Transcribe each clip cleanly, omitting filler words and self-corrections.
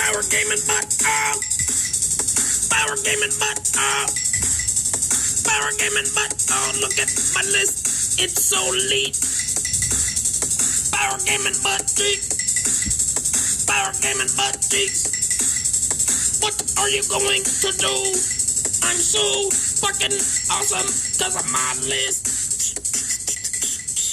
Power gaming butt. Power gaming butt. Power gaming butt. Oh, look at my list. It's so elite. Power gaming butt cheeks. Power gaming butt cheeks. What are you going to do? I'm so fucking awesome because of my list.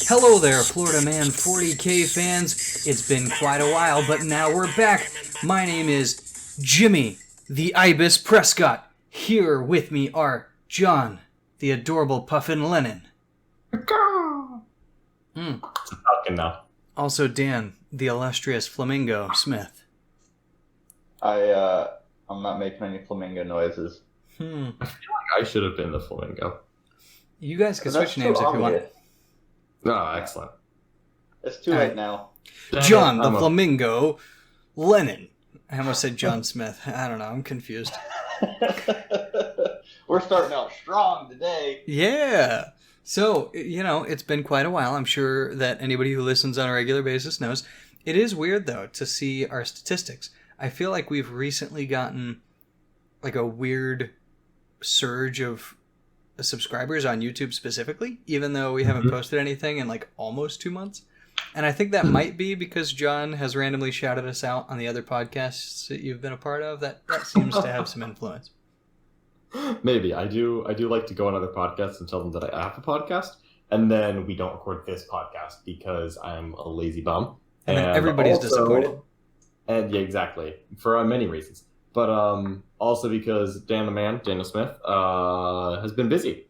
Hello there, FloridaMan40k fans. It's been quite a while, but now we're back. My name is Jimmy, the Ibis Prescott. Here with me are John, the adorable Puffin Lennon. Talking now. Also Dan, the illustrious Flamingo Smith. I'm not making any flamingo noises. I feel like I should have been the flamingo. You guys can switch names if you want. Oh, excellent. It's too late now. John, the Flamingo Lennon. I almost said John Smith. I don't know. I'm confused. We're starting out strong today. Yeah. So, it's been quite a while. I'm sure that anybody who listens on a regular basis knows. It is weird, though, to see our statistics. I feel like we've recently gotten like a weird surge of subscribers on YouTube specifically, even though we haven't posted anything in like almost 2 months. And I think that might be because John has randomly shouted us out on the other podcasts that you've been a part of. That seems to have some influence. Maybe. I do like to go on other podcasts and tell them that I have a podcast, and then we don't record this podcast because I'm a lazy bum. And then everybody's disappointed. And yeah, exactly. For many reasons. But also because Daniel Smith, has been busy.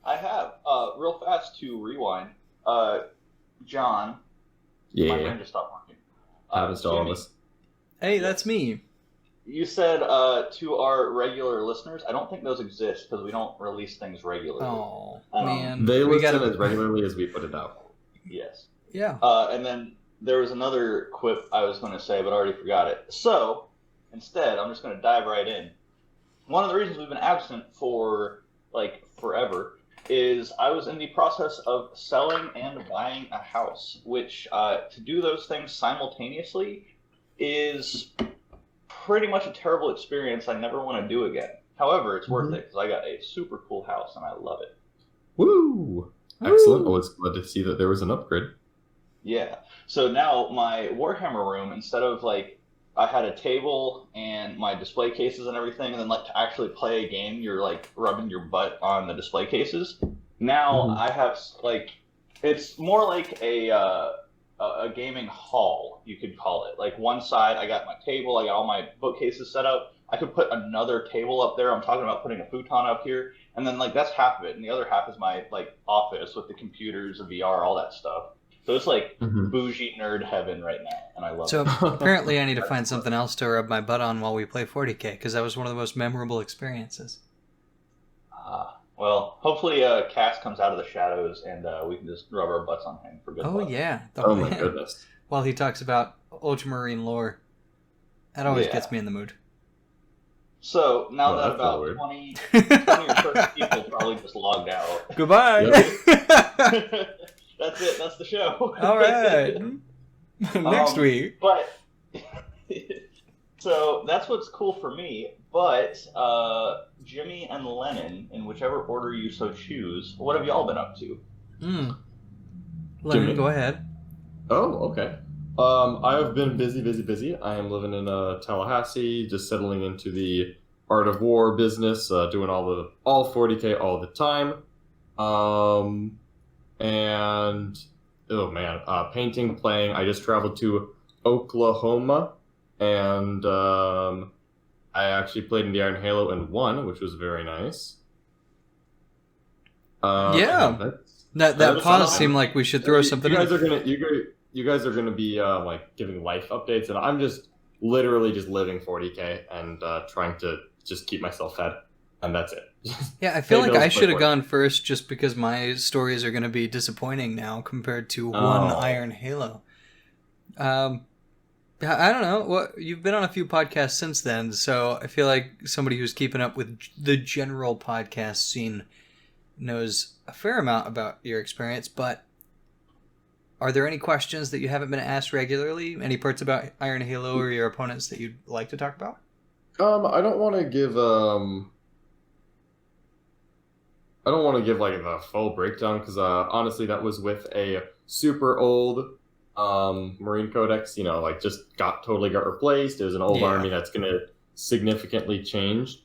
I have. Real fast to rewind. John. Yeah. My brain just stopped working. Happens to all of us. Hey, that's me. You said to our regular listeners, I don't think those exist because we don't release things regularly. Oh, man. They listen as regularly as we put it out. Yes. Yeah. And then there was another quip I was going to say, but I already forgot it. So, instead, I'm just going to dive right in. One of the reasons we've been absent for, like, forever is I was in the process of selling and buying a house, which to do those things simultaneously is pretty much a terrible experience I never want to do again. However, it's worth it because I got a super cool house and I love it. Woo! Excellent. I was glad to see that there was an upgrade. Yeah. So now my Warhammer room, instead of like I had a table and my display cases and everything, and then like to actually play a game, you're like rubbing your butt on the display cases. Now I have like it's more like a gaming hall, you could call it. Like one side, I got my table, I got all my bookcases set up. I could put another table up there. I'm talking about putting a futon up here, and then like that's half of it, and the other half is my like office with the computers, the VR, all that stuff. So it's like bougie nerd heaven right now, and I love it. So apparently I need to find something else to rub my butt on while we play 40k, because that was one of the most memorable experiences. Well, hopefully Cass comes out of the shadows, and we can just rub our butts on him for good luck. Yeah. Oh my goodness. While he talks about ultramarine lore. That always gets me in the mood. So, now that about 20 or 30 people probably just logged out. Goodbye! That's it. That's the show. All right. Next week. But so that's what's cool for me. But Jimmy and Lennon, in whichever order you so choose, what have y'all been up to? Lennon, Jimmy? go ahead. Oh, okay. I have been busy. I am living in Tallahassee, just settling into the art of war business, doing all 40k all the time. And oh man, painting, playing. I just traveled to Oklahoma, and I actually played in the Iron Halo and won, which was very nice. That pause seemed like we should throw something. You guys are gonna be like giving life updates, and I'm just literally just living 40k and trying to just keep myself fed, and that's it. Yeah, I feel like I should have gone first just because my stories are going to be disappointing now compared to one Iron Halo. I don't know. You've been on a few podcasts since then, so I feel like somebody who's keeping up with the general podcast scene knows a fair amount about your experience, but Are there any questions that you haven't been asked regularly? Any parts about Iron Halo or your opponents that you'd like to talk about? I don't want to give like the full breakdown because honestly that was with a super old Marine Codex, like just totally got replaced. It was an old army that's gonna significantly change.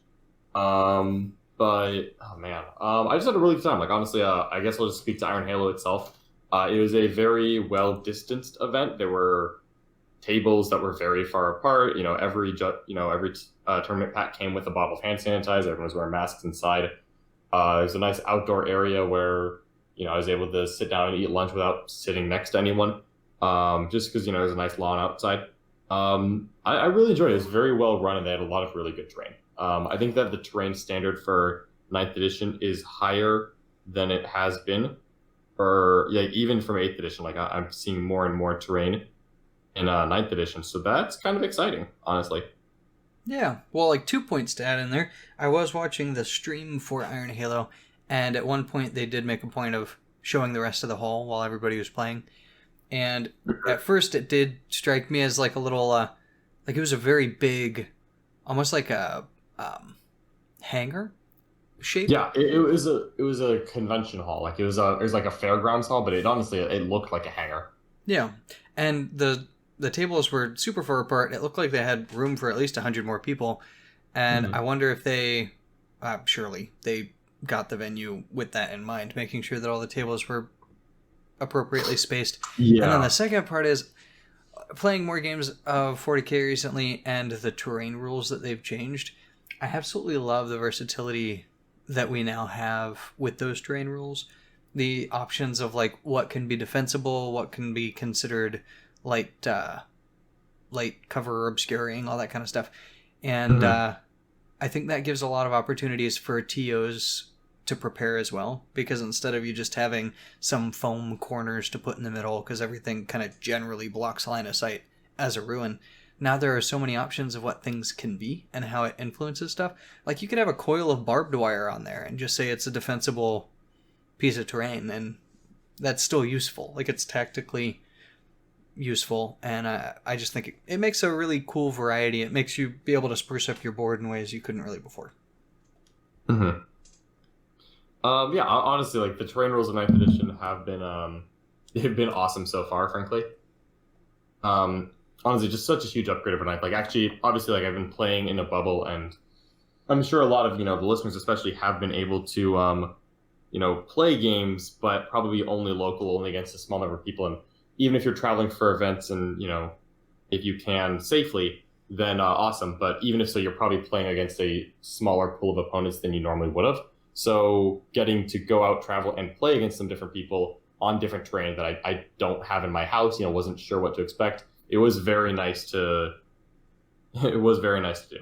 But oh man, I just had a really good time. Like honestly, I guess I'll just speak to Iron Halo itself. It was a very well distanced event. There were tables that were very far apart. Every tournament pack came with a bottle of hand sanitizer. Everyone was wearing masks inside. There's a nice outdoor area where I was able to sit down and eat lunch without sitting next to anyone. Just because there's a nice lawn outside. I really enjoyed it. It was very well run, and they had a lot of really good terrain. I think that the terrain standard for 9th edition is higher than it has been, or even from 8th edition. Like I'm seeing more and more terrain in 9th edition, so that's kind of exciting, honestly. Yeah, well, like 2 points to add in there. I was watching the stream for Iron Halo, and at one point they did make a point of showing the rest of the hall while everybody was playing. And at first it did strike me as like a little, like it was a very big, almost like a hangar shape. Yeah, it was a convention hall. Like it was like a fairgrounds hall, but it looked like a hangar. Yeah, and the tables were super far apart. It looked like they had room for at least 100 more people. And I wonder if they, surely they got the venue with that in mind, making sure that all the tables were appropriately spaced. Yeah. And then the second part is playing more games of 40k recently and the terrain rules that they've changed. I absolutely love the versatility that we now have with those terrain rules. The options of like what can be defensible, what can be considered light cover or obscuring, all that kind of stuff. And I think that gives a lot of opportunities for TOs to prepare as well, because instead of you just having some foam corners to put in the middle because everything kind of generally blocks line of sight as a ruin, now there are so many options of what things can be and how it influences stuff. Like you could have a coil of barbed wire on there and just say it's a defensible piece of terrain, and that's still useful. Like it's tactically useful, and I just think it makes a really cool variety. It makes you be able to spruce up your board in ways you couldn't really before. Yeah, honestly, like the terrain rules of 9th edition have been awesome so far, frankly. Honestly, just such a huge upgrade over 9th. Like actually, obviously, like I've been playing in a bubble, and I'm sure a lot of the listeners especially have been able to play games, but probably only local, only against a small number of people. And even if you're traveling for events and if you can safely, then awesome. But even if so, you're probably playing against a smaller pool of opponents than you normally would have. So getting to go out, travel, and play against some different people on different terrain that I don't have in my house, wasn't sure what to expect. It was very nice to do.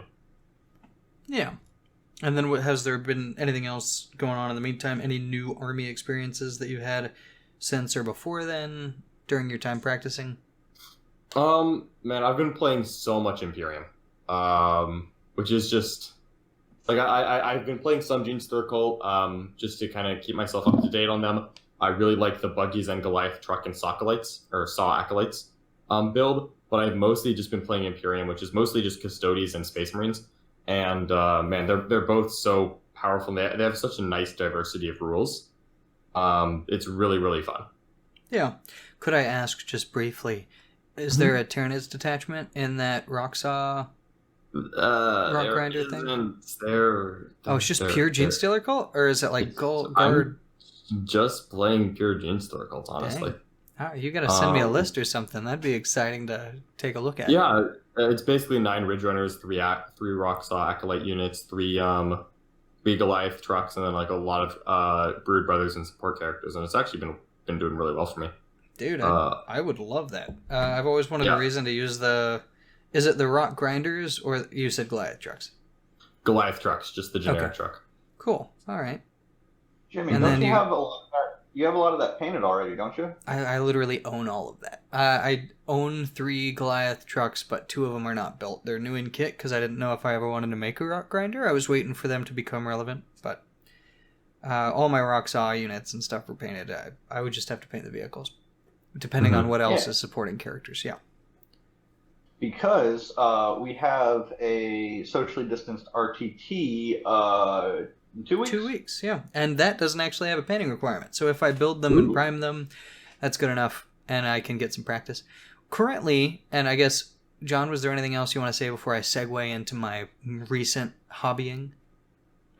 Yeah. And then has there been anything else going on in the meantime? Any new army experiences that you've had since or before then during your time practicing? Man, I've been playing so much Imperium, which is just like I've been playing some Gene Circle, just to kind of keep myself up to date on them. I really like the Buggies and Goliath Truck and Saw Acolytes build, but I've mostly just been playing Imperium, which is mostly just Custodies and Space Marines. And man, they're both so powerful. They have such a nice diversity of rules. It's really, really fun. Yeah. Could I ask just briefly, is there a Tyrannus detachment in that rock grinder thing? It's just pure Genestealer cult? Or is it like guard? I'm just playing pure Genestealer cult, honestly. Dang. You gotta send me a list or something. That'd be exciting to take a look at. Yeah, it's basically 9 Ridge Runners, 3 Rocksaw Acolyte units, 3 Goliath trucks, and then like a lot of Brood Brothers and support characters, and it's actually been doing really well for me. Dude, I would love that. I've always wanted a reason to use is it the Rock Grinders, or you said Goliath trucks? Goliath trucks, just the generic truck. Cool. All right. Jimmy, and don't you have you have a lot of that painted already, don't you? I literally own all of that. I own 3 Goliath trucks, but 2 of them are not built. They're new in kit because I didn't know if I ever wanted to make a Rock Grinder. I was waiting for them to become relevant, but all my Rock Saw units and stuff were painted. I would just have to paint the vehicles. depending on what else Yeah. is supporting characters. Yeah. Because we have a socially distanced RTT in 2 weeks. 2 weeks, yeah. And that doesn't actually have a painting requirement. So if I build them and prime them, that's good enough, and I can get some practice. Currently, and I guess, John, was there anything else you want to say before I segue into my recent hobbying?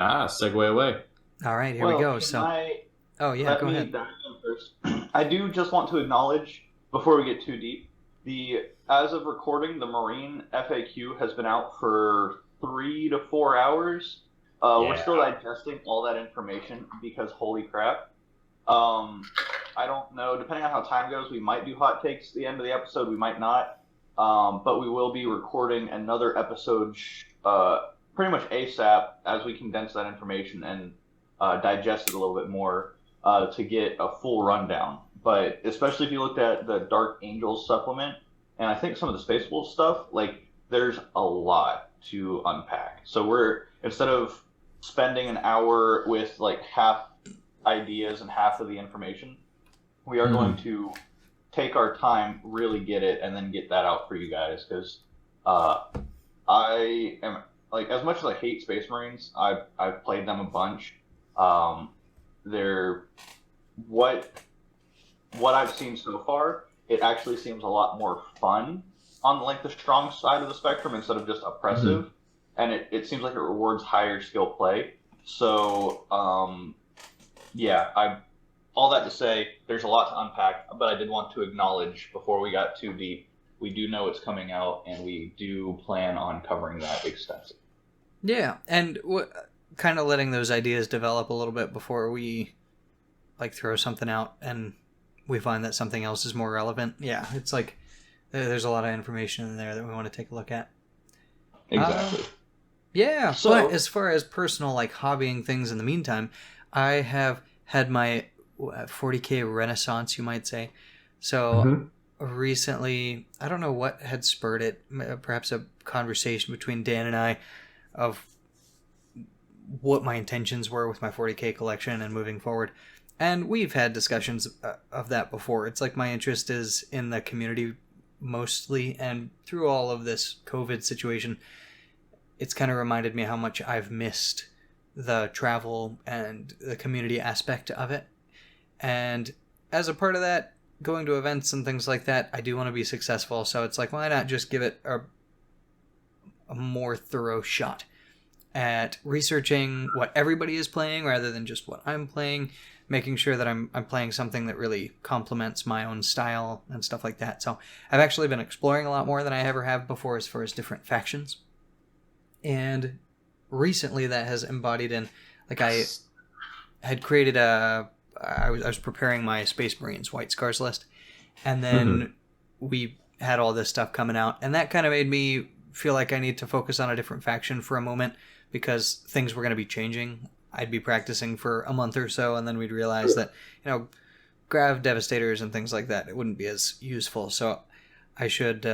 Segue away. All right, here we go. So, oh yeah, go ahead. Dive in first. I do just want to acknowledge, before we get too deep, as of recording, the Marine FAQ has been out for 3 to 4 hours. We're still digesting all that information because holy crap. I don't know. Depending on how time goes, we might do hot takes at the end of the episode. We might not. But we will be recording another episode pretty much ASAP as we condense that information and digest it a little bit more to get a full rundown. But especially if you looked at the Dark Angels supplement, and I think some of the Space Wolves stuff, like, there's a lot to unpack. So we're, instead of spending an hour with like half ideas and half of the information, we are going to take our time, really get it, and then get that out for you guys. Because I am, like, as much as I hate Space Marines, I've played them a bunch. They're what I've seen so far. It actually seems a lot more fun on like the strong side of the spectrum instead of just oppressive, and it seems like it rewards higher skill play. So yeah, all that to say, there's a lot to unpack, but I did want to acknowledge before we got too deep, we do know it's coming out, and we do plan on covering that extensively. Yeah, and kind of letting those ideas develop a little bit before we like throw something out and we find that something else is more relevant. Yeah, it's like there's a lot of information in there that we want to take a look at. Exactly. Yeah, So, but as far as personal, like, hobbying things in the meantime, I have had my 40k renaissance, you might say. So recently, I don't know what had spurred it, perhaps a conversation between Dan and I of what my intentions were with my 40k collection and moving forward. And we've had discussions of that before. It's like my interest is in the community mostly, and through all of this COVID situation, it's kind of reminded me how much I've missed the travel and the community aspect of it. And as a part of that, going to events and things like that, I do want to be successful. So it's like, why not just give it a more thorough shot at researching what everybody is playing rather than just what I'm playing, making sure that I'm playing something that really complements my own style and stuff like that. So I've actually been exploring a lot more than I ever have before as far as different factions. And recently that has embodied in, like, I had created I was preparing my Space Marines White Scars list, and then we had all this stuff coming out, and that kind of made me feel like I need to focus on a different faction for a moment because things were going to be changing. I'd be practicing for a month or so, and then we'd realize that, Grav Devastators and things like that, it wouldn't be as useful. So I should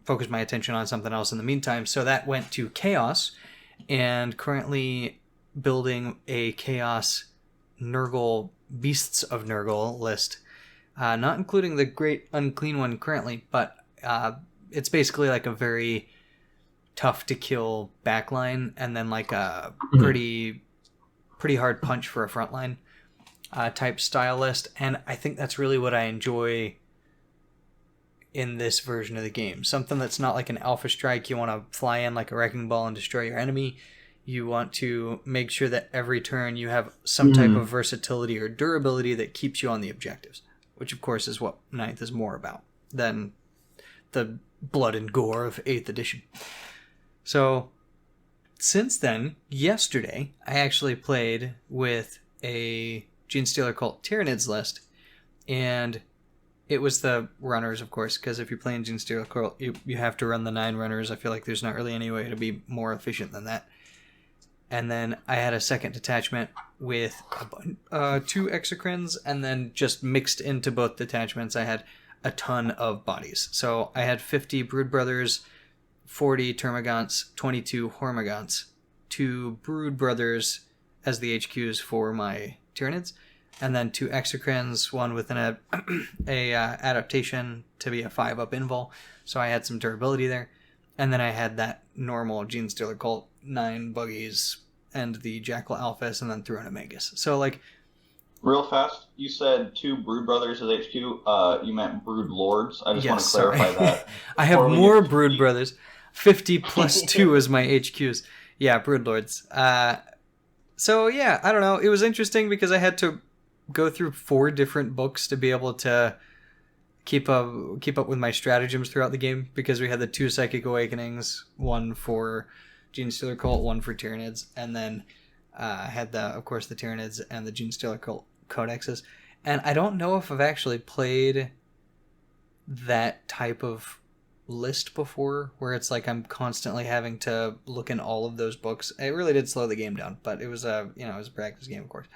focus my attention on something else in the meantime. So that went to Chaos, and currently building a Chaos Nurgle Beasts of Nurgle list. Not including the Great Unclean one currently, but it's basically like a very tough to kill backline, and then like a pretty hard punch for a frontline type style list. And I think that's really what I enjoy in this version of the game. Something that's not like an alpha strike. You want to fly in like a wrecking ball and destroy your enemy. You want to make sure that every turn you have some type of versatility or durability that keeps you on the objectives, which of course is what 9th is more about than the blood and gore of 8th edition. So since then, yesterday, I actually played with a Genestealer Cult Tyranids list, and it was the runners, of course, because if you're playing Genestealer Cult, you have to run the 9 runners. I feel like there's not really any way to be more efficient than that. And then I had a second detachment with 2 Exocrines, and then just mixed into both detachments, I had a ton of bodies. So I had 50 Brood Brothers, 40 Termagants, 22 Hormagaunts, 2 Brood Brothers as the HQs for my Tyranids, and then 2 exocrines, one with an adaptation to be a 5-up invul, so I had some durability there. And then I had that normal Gene Stealer Cult, 9 buggies, and the Jackal Alphas, and then threw in a Magus. So, like... Real fast, you said 2 Brood Brothers as HQ. You meant Brood Lords. I just want to sorry. clarify that. I have more Brood Brothers. 50 plus 2 is my HQs. Yeah, Brood Lords. So, yeah, I don't know. It was interesting because I had to go through 4 different books to be able to keep up with my stratagems throughout the game, because we had the 2 Psychic Awakenings, one for Gene Stealer Cult, one for Tyranids, and then I had of course the Tyranids and the Gene Stealer Cult codexes. And I don't know if I've actually played that type of list before, where it's like I'm constantly having to look in all of those books. It really did slow the game down, but it was it was a practice game, of course.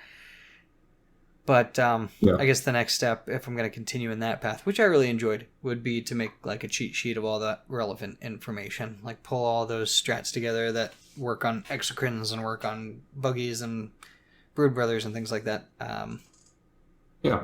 But I guess the next step, if I'm going to continue in that path, which I really enjoyed, would be to make like a cheat sheet of all the relevant information, like pull all those strats together that work on exocrines and work on buggies and Brood Brothers and things like that.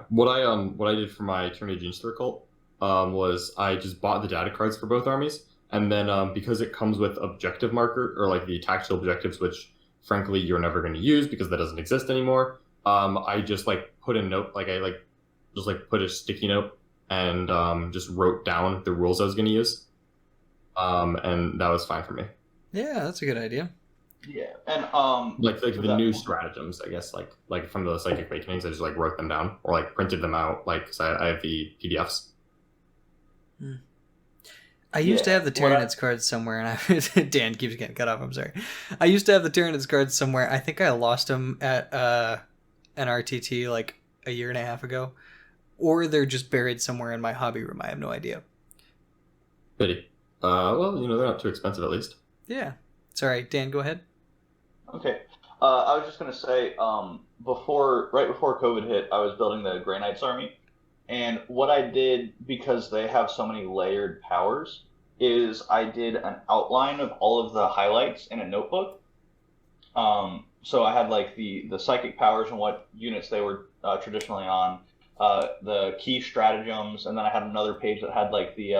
What I did for my Eternity Gene Stealer Cult was I just bought the data cards for both armies, and then because it comes with objective marker, or like the tactical objectives, which frankly you're never going to use because that doesn't exist anymore. I just like put a note, like I like just like put a sticky note and just wrote down the rules I was going to use, and that was fine for me. Yeah, that's a good idea. Yeah, and like the new stratagems, I guess, like from the Psychic Awakenings, I just like wrote them down or like printed them out, like because I have the PDFs. I used to have the Tyranids cards somewhere, and Dan keeps getting cut off. I'm sorry. I used to have the Tyranids cards somewhere. I think I lost them at an RTT like a year and a half ago, or they're just buried somewhere in my hobby room. I have no idea. Pity. Well, they're not too expensive, at least. Yeah. Sorry, Dan. Go ahead. Okay. I was just gonna say, right before COVID hit, I was building the Grey Knights army. And what I did, because they have so many layered powers, is I did an outline of all of the highlights in a notebook. So I had like the psychic powers and what units they were traditionally on, the key stratagems, and then I had another page that had like the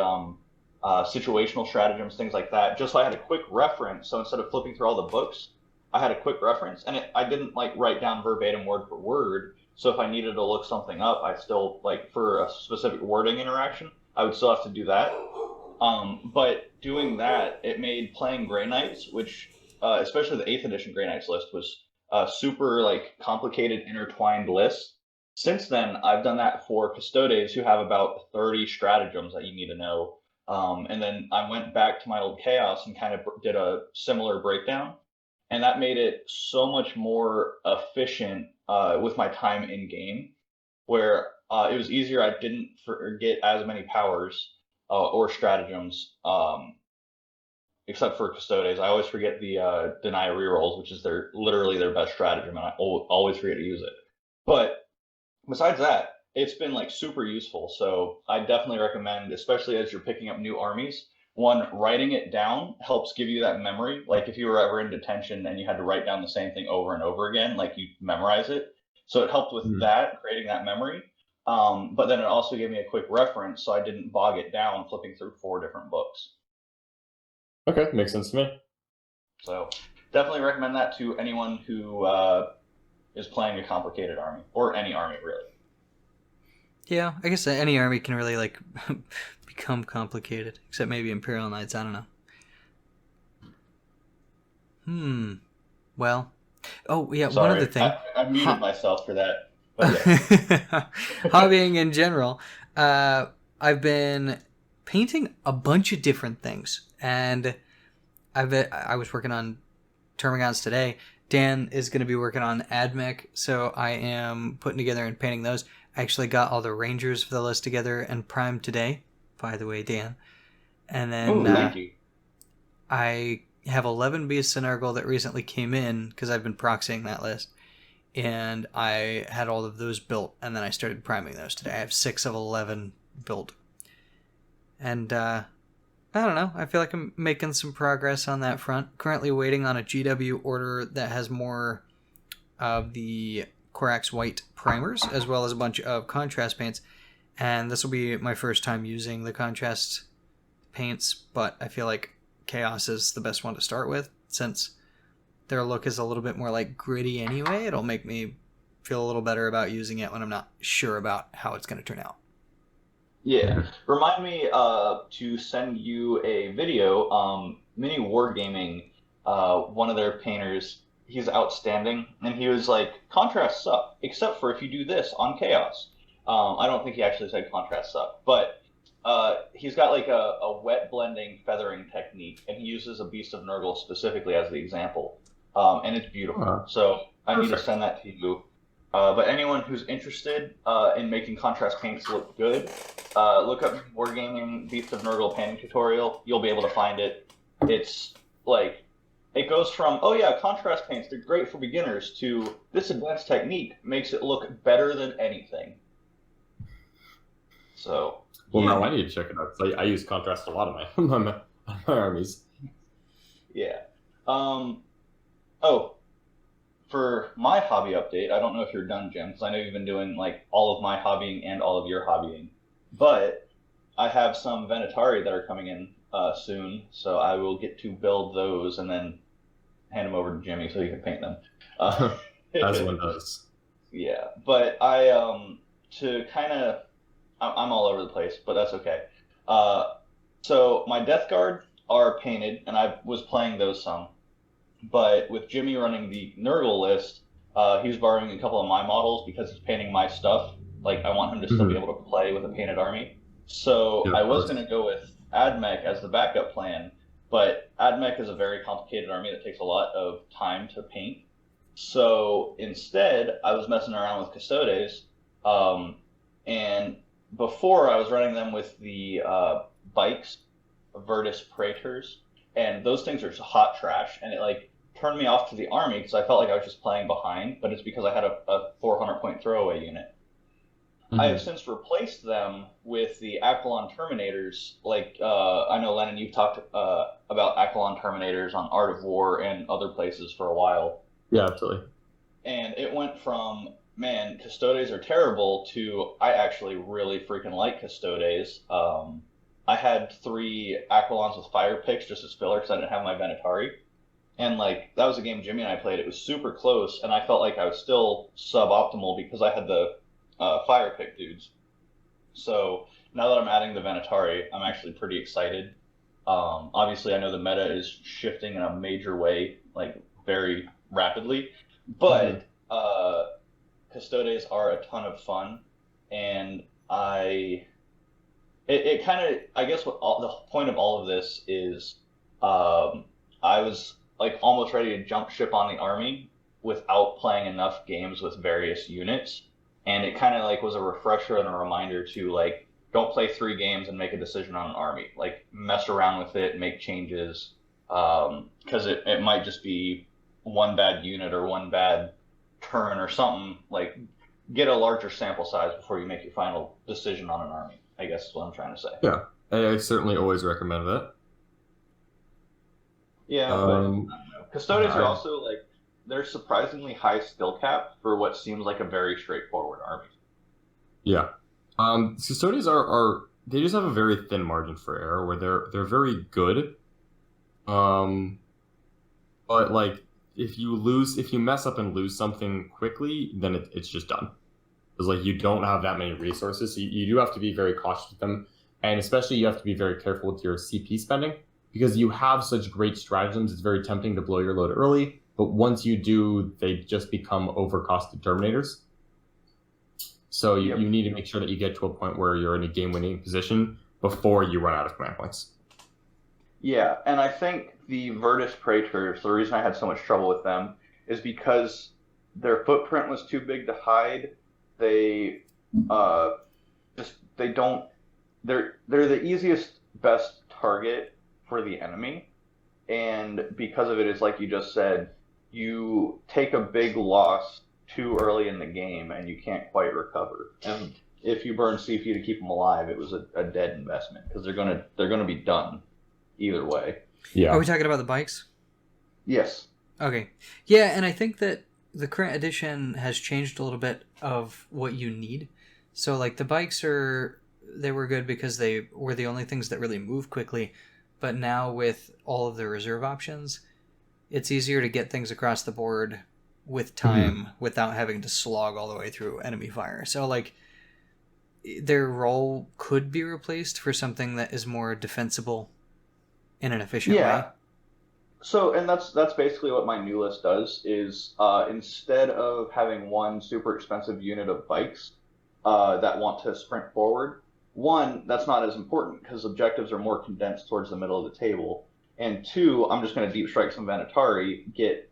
situational stratagems, things like that, just so I had a quick reference. So instead of flipping through all the books, I had a quick reference, and I didn't like write down verbatim word for word. So if I needed to look something up, I still, like, for a specific wording interaction, I would still have to do that. But doing that, it made playing Grey Knights, which, especially the 8th edition Grey Knights list, was a super, like, complicated, intertwined list. Since then, I've done that for Custodes, who have about 30 stratagems that you need to know. And then I went back to my old Chaos and kind of did a similar breakdown. And that made it so much more efficient with my time in game, where it was easier. I didn't forget as many powers or stratagems, except for Custodes. I always forget the deny rerolls, which is literally their best stratagem, and I always forget to use it. But besides that, it's been like super useful. So I definitely recommend, especially as you're picking up new armies. One, writing it down helps give you that memory. Like if you were ever in detention and you had to write down the same thing over and over again, like you memorize it. So it helped with that, creating that memory. But then it also gave me a quick reference, so I didn't bog it down flipping through 4 different books. Okay, makes sense to me. So definitely recommend that to anyone who is playing a complicated army, or any army really. Yeah, I guess any army can really like become complicated, except maybe Imperial Knights. I don't know. Well. Oh yeah, Sorry, one other thing. I muted myself for that. Yeah. Hobbying in general. I've been painting a bunch of different things, and I was working on Termagants today. Dan is going to be working on AdMech, so I am putting together and painting those. I actually got all the Rangers for the list together and primed today, by the way, Dan. And then thank you. I have 11 Beasts in Nurgle that recently came in because I've been proxying that list. And I had all of those built, and then I started priming those today. I have 6 of 11 built. And I don't know. I feel like I'm making some progress on that front. Currently waiting on a GW order that has more of the Corax White primers, as well as a bunch of contrast paints. And this will be my first time using the contrast paints, but I feel like Chaos is the best one to start with, since their look is a little bit more like gritty anyway. It'll make me feel a little better about using it when I'm not sure about how it's going to turn out. Yeah. Remind me to send you a video. Mini Wargaming, one of their painters, he's outstanding, and he was like, contrasts suck, except for if you do this on Chaos. I don't think he actually said contrasts suck, but he's got like a wet blending feathering technique, and he uses a Beast of Nurgle specifically as the example, and it's beautiful. So I need to send that to you. But anyone who's interested in making contrast paints look good, look up Wargaming Beast of Nurgle painting tutorial. You'll be able to find it. It's like, it goes from, oh yeah, contrast paints, they're great for beginners, to this advanced technique makes it look better than anything. So. Well, now I need to check it out, because I use contrast a lot of my armies. Yeah. For my hobby update, I don't know if you're done, Jim, because I know you've been doing like all of my hobbying and all of your hobbying. But I have some Venatari that are coming in soon, so I will get to build those and then hand them over to Jimmy so he can paint them. As one does. Yeah, but I'm all over the place, but that's okay. So my Death Guard are painted, and I was playing those some. But with Jimmy running the Nurgle list, he was borrowing a couple of my models because he's painting my stuff. Like, I want him to still be able to play with a painted army. So I was going to go with Admech as the backup plan, but Admech is a very complicated army that takes a lot of time to paint. So instead, I was messing around with Custodes, and before I was running them with the bikes, Virtus Praetors, and those things are just hot trash, and it like turned me off to the army because I felt like I was just playing behind, but it's because I had a 400-point throwaway unit. I have since replaced them with the Aquilon Terminators. Like, I know, Lennon, you've talked about Aquilon Terminators on Art of War and other places for a while. Yeah, absolutely. And it went from, man, Custodes are terrible, to I actually really freaking like Custodes. I had 3 Aquilons with fire picks just as filler because I didn't have my Venatari. And, like, that was a game Jimmy and I played. It was super close, and I felt like I was still suboptimal because I had the fire pick dudes. So now that I'm adding the Venatari, I'm actually pretty excited. Obviously, I know the meta is shifting in a major way, like, very rapidly. But Custodes are a ton of fun, and it kind of, I guess what the point of all of this is, I was like almost ready to jump ship on the army without playing enough games with various units, and it kind of like was a refresher and a reminder to like, don't play 3 games and make a decision on an army. Like, mess around with it, make changes, because it might just be one bad unit or one bad turn or something. Like, get a larger sample size before you make your final decision on an army, I guess is what I'm trying to say. Yeah, I certainly always recommend that. Yeah, but I don't know. Custodes are also, like, they're surprisingly high skill cap for what seems like a very straightforward army. Yeah. Custodes are they just have a very thin margin for error where they're very good. But like, if you mess up and lose something quickly, then it's just done. Because like, you don't have that many resources, so you do have to be very cautious with them, and especially you have to be very careful with your CP spending, because you have such great stratagems. It's very tempting to blow your load early, but once you do, they just become overcosted Terminators. So you need to make sure that you get to a point where you're in a game-winning position before you run out of command points. Yeah, and I think the Virtus Praetors, the reason I had so much trouble with them is because their footprint was too big to hide. They're the easiest, best target for the enemy, and because of it, it's like you just said, you take a big loss too early in the game and you can't quite recover. And if you burn CP to keep them alive, it was a dead investment, because they're gonna be done either way. Yeah. Are we talking about the bikes? Yes. Okay. Yeah, and I think that the current edition has changed a little bit of what you need. So, like, the bikes they were good because they were the only things that really move quickly. But now with all of the reserve options, it's easier to get things across the board with time without having to slog all the way through enemy fire. So, like, their role could be replaced for something that is more defensible in an efficient way. So, and that's basically what my new list does is instead of having one super expensive unit of bikes that want to sprint forward, one, that's not as important because objectives are more condensed towards the middle of the table. And two, I'm just going to deep strike some Venatari, get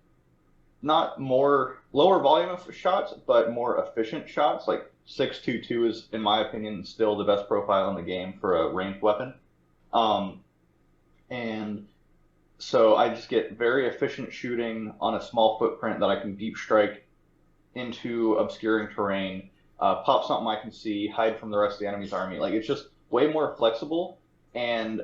not lower volume of shots, but more efficient shots. Like 622 is, in my opinion, still the best profile in the game for a ranged weapon. And so I just get very efficient shooting on a small footprint that I can deep strike into obscuring terrain, pop something I can see, hide from the rest of the enemy's army. Like, it's just way more flexible. And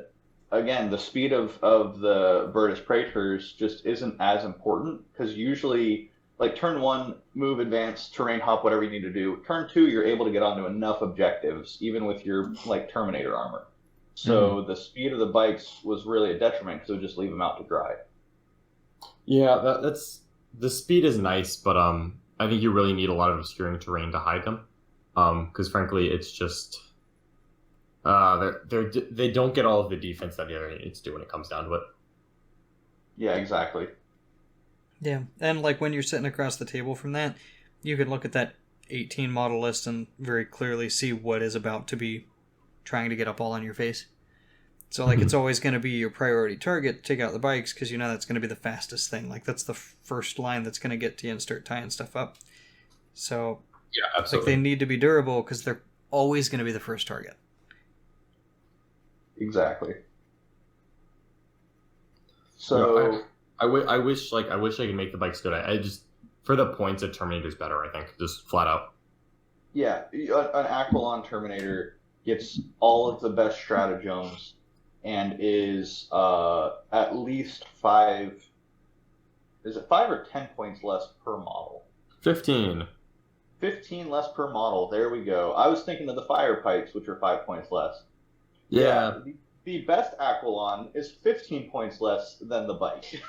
again, the speed of the Virtus Praetors just isn't as important because usually, like, turn 1, move, advance, terrain hop, whatever you need to do. Turn 2, you're able to get onto enough objectives, even with your, like, Terminator armor. So the speed of the bikes was really a detriment because it would just leave them out to dry. Yeah, that's the speed is nice, but I think you really need a lot of obscuring terrain to hide them. Because frankly, it's just they don't get all of the defense that the other units do when it comes down to it. Yeah, exactly. Yeah, and like when you're sitting across the table from that, you can look at that 18 model list and very clearly see what is about to be trying to get up all on your face. So, like, it's always going to be your priority target, take out the bikes, because you know that's going to be the fastest thing. Like, that's the first line that's going to get to you and start tying stuff up. So, yeah, absolutely. Like, they need to be durable because they're always going to be the first target. Exactly. So, I wish I could make the bikes good. I just, for the points, a Terminator's better, I think, just flat out. Yeah, an Aquilon Terminator gets all of the best stratagems and is at least 5... Is it 5 or 10 points less per model? 15. 15 less per model. There we go. I was thinking of the fire pipes, which are 5 points less. Yeah. The best Aquilon is 15 points less than the bike.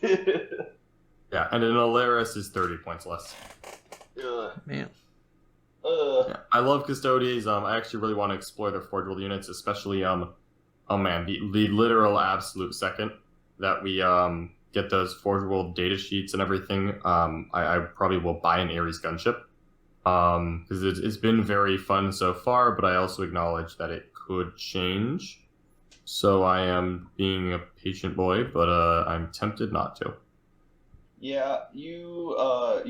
Yeah, and an Alaris is 30 points less. Man. Yeah, I love Custodes. I actually really want to explore their Forge World units, especially the literal absolute second that we get those Forge World data sheets and everything. I probably will buy an Ares gunship because it's been very fun so far, but I also acknowledge that it could change. So I am being a patient boy, but I'm tempted not to. Yeah, you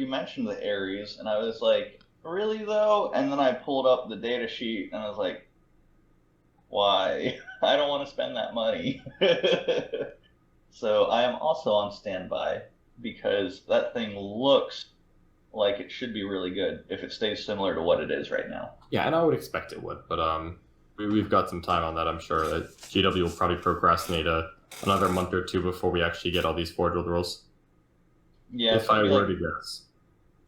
mentioned the Ares, and I was like, really though? And then I pulled up the data sheet and I was like, why? I don't want to spend that money. So I am also on standby because that thing looks like it should be really good if it stays similar to what it is right now. Yeah, and I would expect it would, but we've got some time on that, I'm sure. GW will probably procrastinate another month or two before we actually get all these Forge World rules. Yeah, if I were to guess.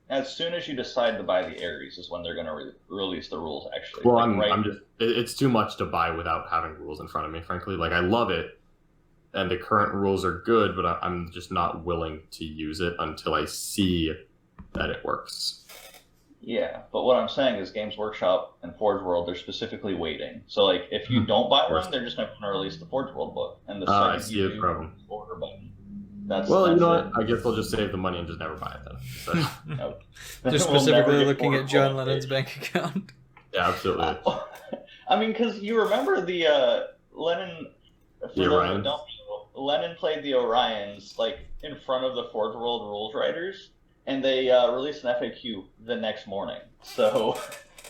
As soon as you decide to buy the Ares is when they're going to release the rules, actually. Well, like, I'm just... It's too much to buy without having rules in front of me, frankly. Like, I love it, and the current rules are good, but I'm just not willing to use it until I see that it works. Yeah, but what I'm saying is Games Workshop and Forge World, they're specifically waiting. So, like, if you don't buy one, they're just going to release the Forge World book. And the I see the problem. Order button. You know what? I guess they'll just save the money and just never buy it then. So. Nope. They're specifically looking at John Lennon's bank account. Yeah, absolutely. I mean, because you remember the Lennon... The Orions? Lennon played the Orions, like, in front of the Forge World rules writers, and they released an FAQ the next morning. So...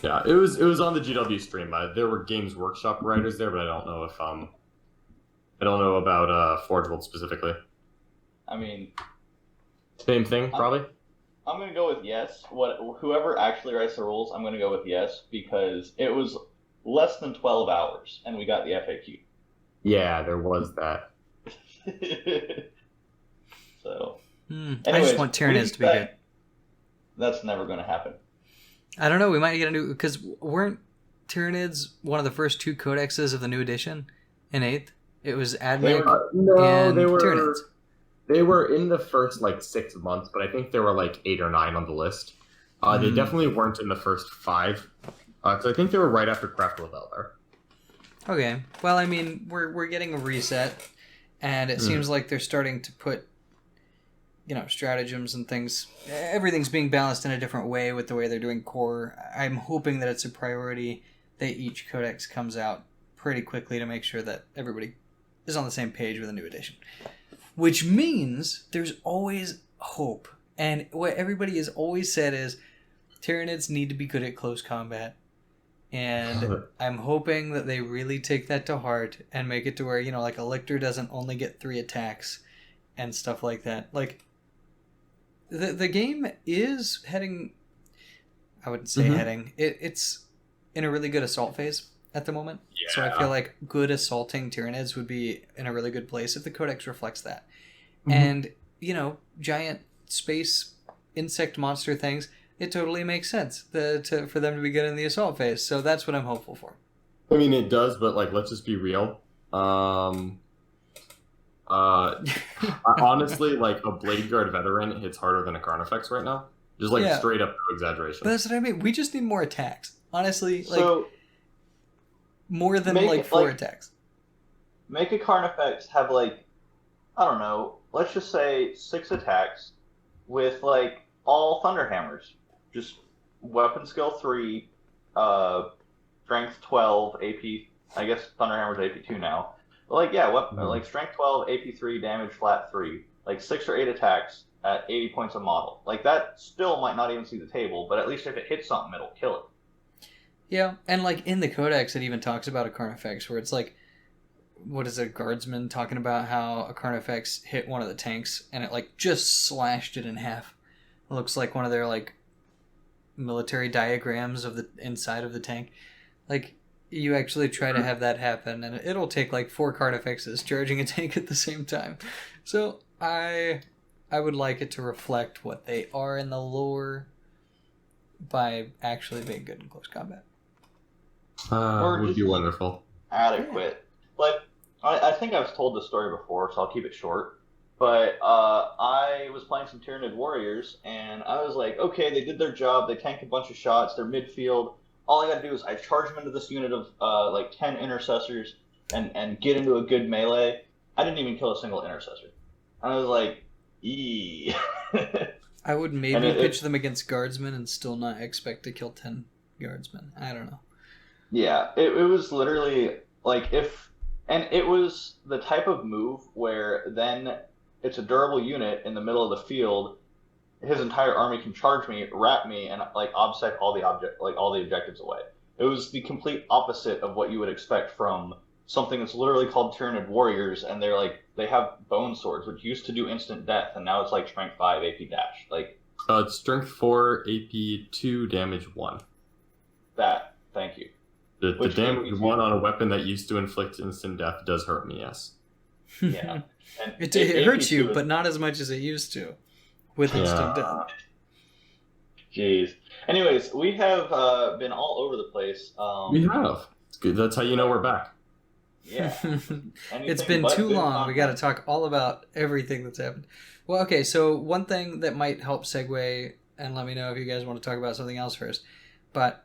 Yeah, it was on the GW stream. There were Games Workshop writers there, but I don't know if I don't know about Forge World specifically. I mean, same thing, probably. I'm gonna go with yes. Whoever actually writes the rules, I'm gonna go with yes because it was less than 12 hours, and we got the FAQ. Yeah, there was that. So, I just want Tyrannus to be good. That's never going to happen. I don't know. We might get a new, because weren't Tyranids one of the first 2 codexes of the new edition in 8th? It was Admech and Tyranids. They were in the first 6 months, but I think there were 8 or 9 on the list. They definitely weren't in the first 5. So I think they were right after Craft Lavelle there. Okay. Well, I mean, we're getting a reset, and it seems like they're starting to put, stratagems and things. Everything's being balanced in a different way with the way they're doing core. I'm hoping that it's a priority that each codex comes out pretty quickly to make sure that everybody is on the same page with a new edition. Which means there's always hope. And what everybody has always said is Tyranids need to be good at close combat. And I'm hoping that they really take that to heart and make it to where, a Lictor doesn't only get 3 attacks and stuff like that. The game is heading... I wouldn't say heading. It's in a really good assault phase at the moment. Yeah. So I feel like good assaulting Tyranids would be in a really good place if the Codex reflects that. And, giant space insect monster things, it totally makes sense for them to be good in the assault phase. So that's what I'm hopeful for. I mean, it does, but let's just be real. Honestly, a Blade Guard veteran hits harder than a Carnifex right now. Just straight up, no exaggeration. But that's what I mean. We just need more attacks. Honestly, so more than 4 attacks. Make a Carnifex have I don't know, let's just say 6 attacks with all Thunderhammers. Just weapon skill 3, strength 12, AP. I guess Thunderhammer's AP2 now. But weapon strength 12, AP3, damage flat 3. 6 or 8 attacks at 80 points a model. That still might not even see the table, but at least if it hits something, it'll kill it. Yeah, and in the Codex, it even talks about a Carnifex where it's what is a guardsman talking about how a Carnifex hit one of the tanks and it just slashed it in half. It looks like one of their military diagrams of the inside of the tank. You actually try to have that happen, and it'll take 4 Carnifexes charging a tank at the same time. So I would like it to reflect what they are in the lore by actually being good in close combat. Would be wonderful. Adequate. I think I've told this story before, so I'll keep it short. But I was playing some Tyranid Warriors, and I was okay, they did their job. They tanked a bunch of shots. They're midfield. All I got to do is I charge them into this unit of 10 intercessors and get into a good melee. I didn't even kill a single intercessor. I was eee. I would maybe pitch them against guardsmen and still not expect to kill 10 guardsmen. I don't know. Yeah, it was literally it was the type of move where then it's a durable unit in the middle of the field. His entire army can charge me, wrap me, and obsec all the objectives away. It was the complete opposite of what you would expect from something that's literally called Tyranid Warriors, and they have bone swords, which used to do instant death, and now it's strength 5 AP dash. It's strength 4 AP 2 damage 1. That, thank you. The damage 1 on a weapon that used to inflict instant death does hurt me, yes. Yeah. And it hurts you, but not as much as it used to. With instant death. Jeez. Anyways, we have been all over the place. We have. It's good. That's how you know we're back. Yeah. It's been too long. We got to talk all about everything that's happened. Well, okay, so one thing that might help segue, and let me know if you guys want to talk about something else first, but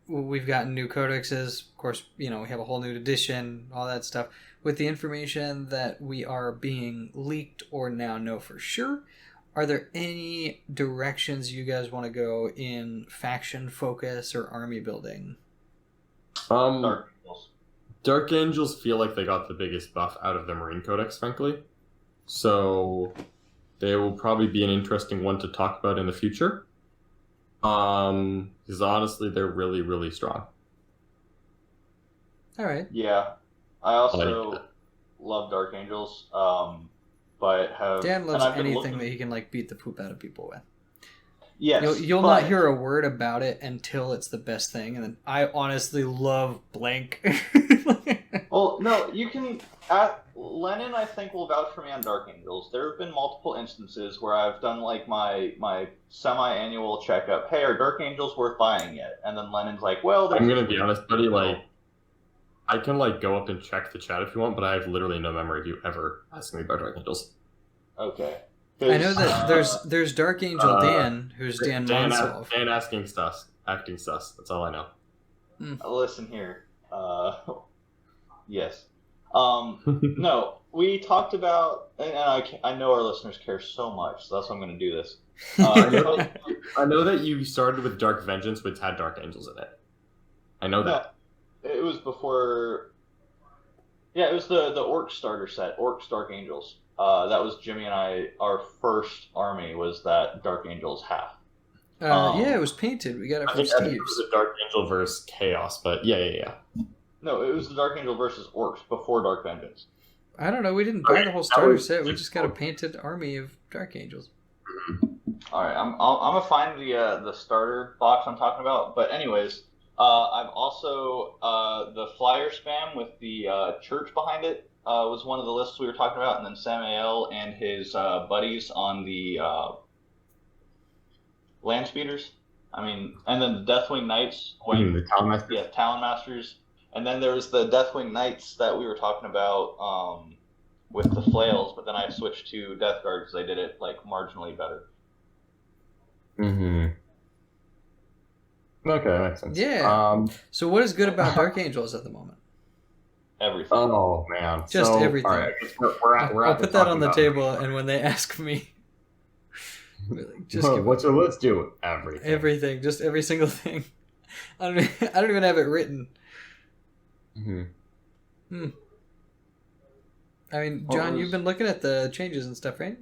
we've gotten new codexes. Of course, we have a whole new edition, all that stuff. With the information that we are being leaked or now know for sure, are there any directions you guys want to go in faction focus or army building? Dark Angels feel like they got the biggest buff out of the Marine Codex, frankly. So they will probably be an interesting one to talk about in the future. Because honestly, they're really, really strong. All right. Yeah. I also love Dark Angels. But Dan loves anything that he can beat the poop out of people with. Yes, you'll not hear a word about it until it's the best thing, and then I honestly love blank. Well, Well, no, you can. Lennon, I think, will vouch for me on Dark Angels. There have been multiple instances where I've done like my semi-annual checkup. Hey, are Dark Angels worth buying yet? And then Lennon's like, well, I'm gonna be honest, buddy. Like, I can like go up and check the chat if you want, but I have literally no memory of you ever asking me about Dark Angels. Okay. I know that there's Dark Angel Dan, who's Dan Monsolf. Dan acting sus. That's all I know. Listen here. Yes. No, we talked about, and I know our listeners care so much, so that's why I'm going to do this. I know that you started with Dark Vengeance, which had Dark Angels in it. I know that. It was before. Yeah, it was the Orc starter set, Orcs Dark Angels. That was Jimmy and our first army was that Dark Angels half. Yeah, it was painted. We got it from Steve's. I think it was a Dark Angel versus Chaos, but yeah. No, it was the Dark Angel versus Orcs before Dark Vengeance. I don't know. We didn't buy the whole starter set. We just got a painted army of Dark Angels. All right, I'm gonna find the starter box I'm talking about. But anyways, I've also the flyer spam with the church behind it. Was one of the lists we were talking about, and then Samael and his buddies on the land speeders. I mean, and then the Deathwing Knights. The Talon Masters? Yeah, Talon Masters. And then there was the Deathwing Knights that we were talking about with the flails, but then I switched to Death Guard because they did it like marginally better. Mm-hmm. Okay, that makes sense. Yeah. So what is good about Dark Angels at the moment? Everything. Oh man, just everything. All right, I'll put that on the table, and when they ask me, what's your list? Do everything. Everything, just every single thing. I don't even have it written. I mean, John, you've been looking at the changes and stuff, right?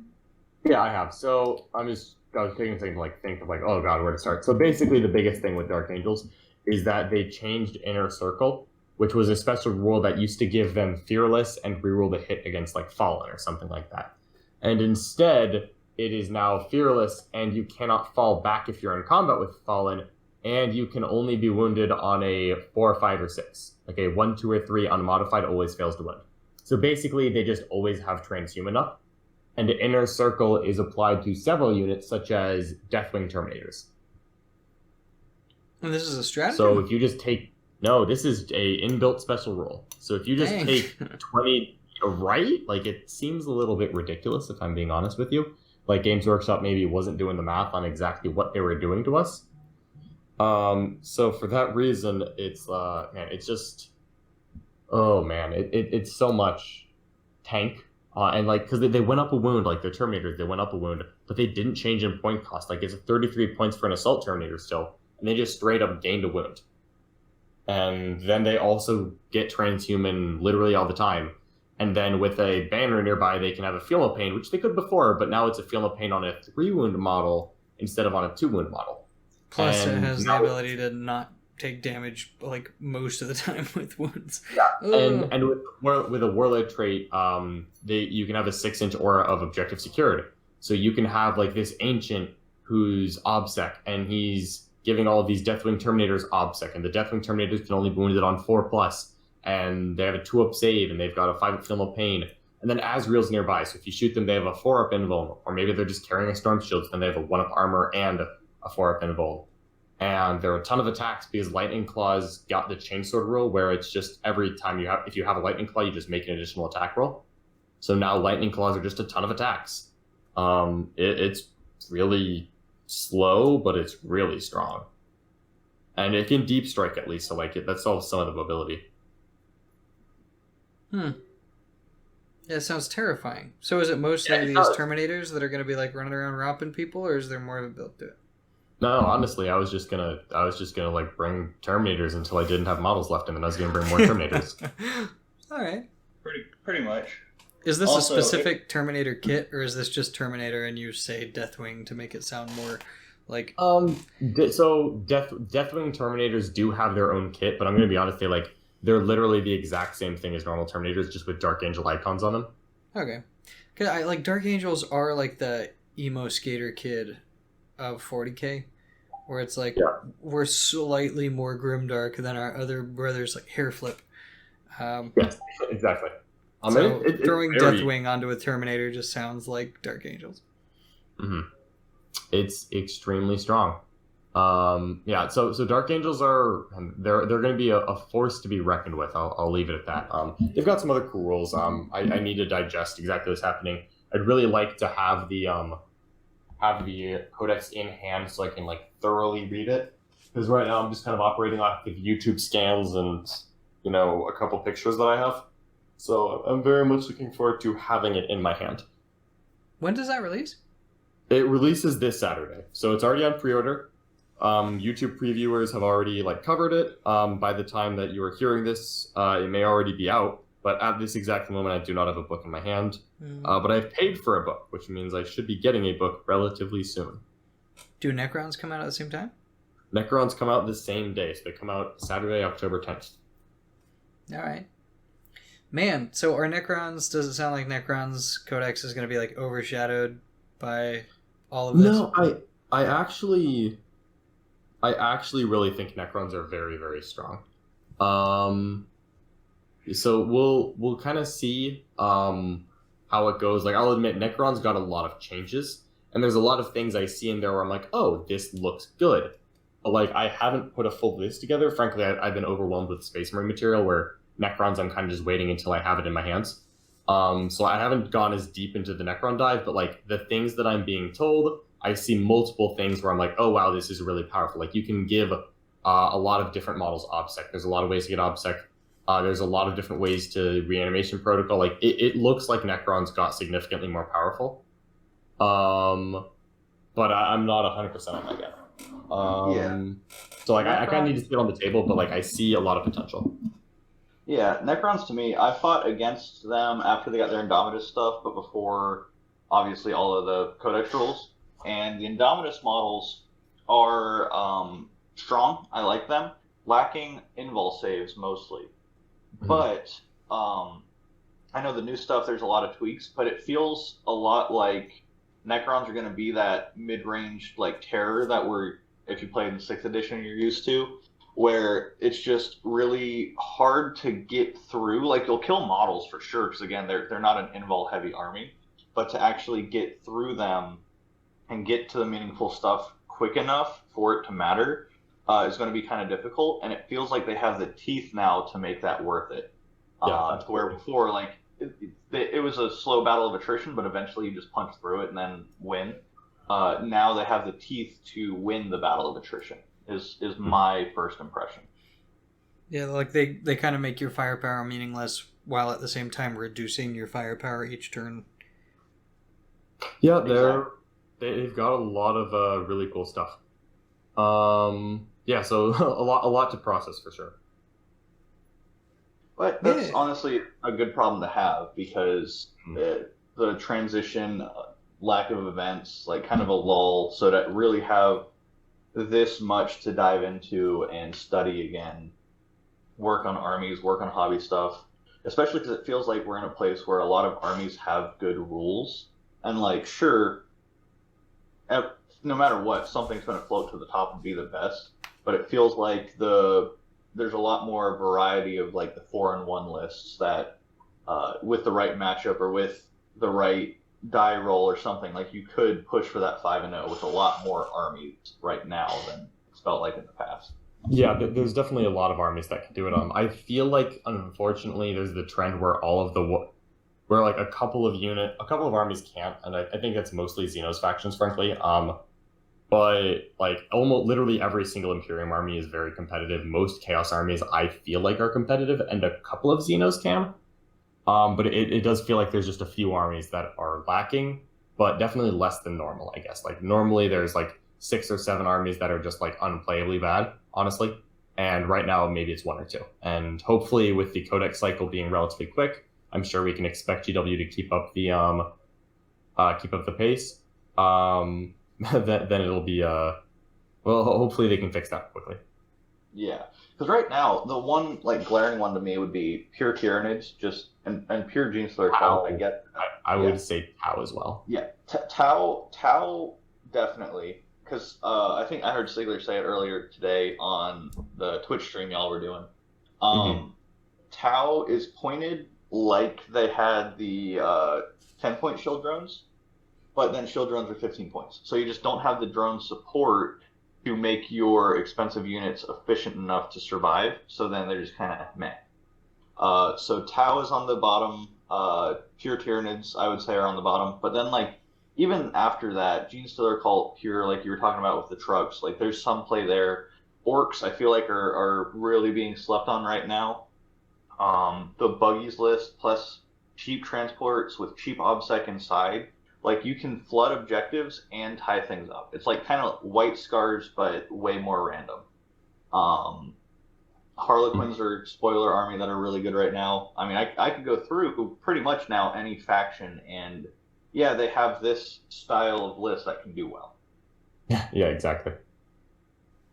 Yeah, I have. So I was taking a second to think of oh god, where to start. So basically, the biggest thing with Dark Angels is that they changed Inner Circle, which was a special rule that used to give them Fearless and reroll the hit against like Fallen or something like that. And instead, it is now Fearless, and you cannot fall back if you're in combat with Fallen, and you can only be wounded on a 4, 5, or 6. Like a 1, 2, or 3 unmodified always fails to wound. So basically, they just always have Transhuman up. And the Inner Circle is applied to several units, such as Deathwing Terminators. And this is a strategy? So if you just take... No, this is a inbuilt special rule. So if you just take 20... Right? Like, it seems a little bit ridiculous, if I'm being honest with you. Like, Games Workshop maybe wasn't doing the math on exactly what they were doing to us. So for that reason, it's, man, it's just... Oh, man. It's so much tank. And, like, because they went up a wound, like, their Terminators, they went up a wound, but they didn't change in point cost. Like, it's 33 points for an Assault Terminator still, and they just straight up gained a wound. And then they also get Transhuman literally all the time. And then with a banner nearby, they can have a Feel No Pain, which they could before, but now it's a Feel No Pain on a 3-wound model instead of on a 2-wound model. Plus, it has the ability to not take damage, like, most of the time with wounds. Yeah, and with a Warlord trait, you can have a 6-inch aura of objective secured. So you can have, like, this Ancient who's OBSEC, and he's giving all of these Deathwing Terminators OBSEC, and the Deathwing Terminators can only be wounded on 4+, and they have a 2-up save, and they've got a 5-up Feel No Pain. And then Azrael's nearby, so if you shoot them, they have a 4-up invuln, or maybe they're just carrying a Storm Shield, so then they have a 1-up armor and a 4-up invuln. And there are a ton of attacks because Lightning Claws got the Chainsword rule, where it's just every time if you have a Lightning Claw, you just make an additional attack roll. So now Lightning Claws are just a ton of attacks. It's really slow, but it's really strong. And it can deep strike at least, so like that solves some of the mobility. Yeah, it sounds terrifying. So is it mostly these Terminators that are going to be like running around romping people, or is there more of a build to it? No, honestly, I was just gonna like bring Terminators until I didn't have models left, and then I was gonna bring more Terminators. All right. Pretty much. Is this also a specific Terminator kit, or is this just Terminator and you say Deathwing to make it sound more like? So Deathwing Terminators do have their own kit, but I'm gonna be honest, they're literally the exact same thing as normal Terminators, just with Dark Angel icons on them. Okay. Cause I like Dark Angels are like the emo skater kid of 40k, where it's like we're slightly more grimdark than our other brothers, like Hairflip. Yes, exactly. So throwing very, Deathwing onto a Terminator just sounds like Dark Angels. it's extremely strong. Yeah, so Dark Angels they're going to be a force to be reckoned with. I'll leave it at that. They've got some other cool rules. I need to digest exactly what's happening. I'd really like to have the codex in hand so I can like thoroughly read it. Because right now I'm just kind of operating off of YouTube scans and a couple pictures that I have. So I'm very much looking forward to having it in my hand. When does that release? It releases this Saturday, so it's already on pre-order. YouTube previewers have already covered it. By the time that you are hearing this, it may already be out. But at this exact moment, I do not have a book in my hand. But I've paid for a book, which means I should be getting a book relatively soon. Do Necrons come out at the same time? Necrons come out the same day, so they come out Saturday, October 10th. All right. Man, so are Necrons, does it sound like Necrons Codex is going to be overshadowed by all of this? No, I actually really think Necrons are very, very strong. So we'll kind of see how it goes. I'll admit Necron's got a lot of changes, and there's a lot of things I see in there where I'm like, oh, this looks good. But I haven't put a full list together. Frankly, I've been overwhelmed with Space Marine material where Necrons I'm kind of just waiting until I have it in my hands. So I haven't gone as deep into the Necron dive, but the things that I'm being told, I see multiple things where I'm like, oh wow, this is really powerful. You can give a lot of different models OBSEC. There's a lot of ways to get OBSEC. There's a lot of different ways to reanimation protocol. It looks like Necrons got significantly more powerful. But I'm not 100% on that yet. So I kind of need to sit on the table, but I see a lot of potential. Yeah, Necrons to me, I fought against them after they got their Indominus stuff, but before, obviously, all of the Codex rules. And the Indominus models are strong. I like them. Lacking invul saves, mostly. But I know the new stuff, there's a lot of tweaks, but it feels a lot like Necrons are going to be that mid-range terror that if you play in the 6th edition, you're used to, where it's just really hard to get through. You'll kill models for sure, because again, they're not an invul-heavy army, but to actually get through them and get to the meaningful stuff quick enough for it to matter is going to be kind of difficult, and it feels like they have the teeth now to make that worth it. To where before, it was a slow battle of attrition, but eventually you just punch through it and then win. Now they have the teeth to win the battle of attrition, is my first impression. Yeah, they kind of make your firepower meaningless while at the same time reducing your firepower each turn. Yeah, they've got a lot of really cool stuff. Yeah, so a lot to process for sure. But that's honestly a good problem to have, because the transition, lack of events, kind of a lull, so to really have this much to dive into and study again, work on armies, work on hobby stuff, especially because it feels like we're in a place where a lot of armies have good rules, and sure, no matter what, something's going to float to the top and be the best, but it feels like there's a lot more variety of the 4-in-1 lists that with the right matchup or with the right die roll or something, you could push for that 5-0 with a lot more armies right now than it's felt like in the past. Yeah, there's definitely a lot of armies that can do it. I feel like, unfortunately, there's the trend where a couple of armies can't, and I think that's mostly Xenos factions, frankly. But almost literally every single Imperium army is very competitive. Most Chaos armies I feel like are competitive, and a couple of Xenos can. But it does feel like there's just a few armies that are lacking, but definitely less than normal, I guess. Normally there's 6 or 7 armies that are just unplayably bad, honestly. And right now maybe it's 1 or 2. And hopefully with the Codex cycle being relatively quick, I'm sure we can expect GW to keep up the pace. Then it'll be hopefully they can fix that quickly. Yeah, because right now the one glaring one to me would be pure Tyranids, and pure Genestealer Tau. I get that. I would say Tau as well. Yeah, Tau definitely, because I think I heard Sigler say it earlier today on the Twitch stream y'all were doing. Tau is pointed like they had the 10-point shield drones, but then shield drones are 15 points. So you just don't have the drone support to make your expensive units efficient enough to survive. So then they're just kind of meh. So Tau is on the bottom. Pure Tyranids, I would say, are on the bottom. But then, like, even after that, Gene Stealer Cult, Pure, like you were talking about with the trucks, like there's some play there. Orcs, I feel like, are really being slept on right now. The buggies list plus cheap transports with cheap obsec inside, like you can flood objectives and tie things up. It's like kind of white scars, but way more random. Harlequins are spoiler army that are really good right now. I mean, I could go through pretty much now any faction, and yeah, they have this style of list that can do well. Yeah, exactly.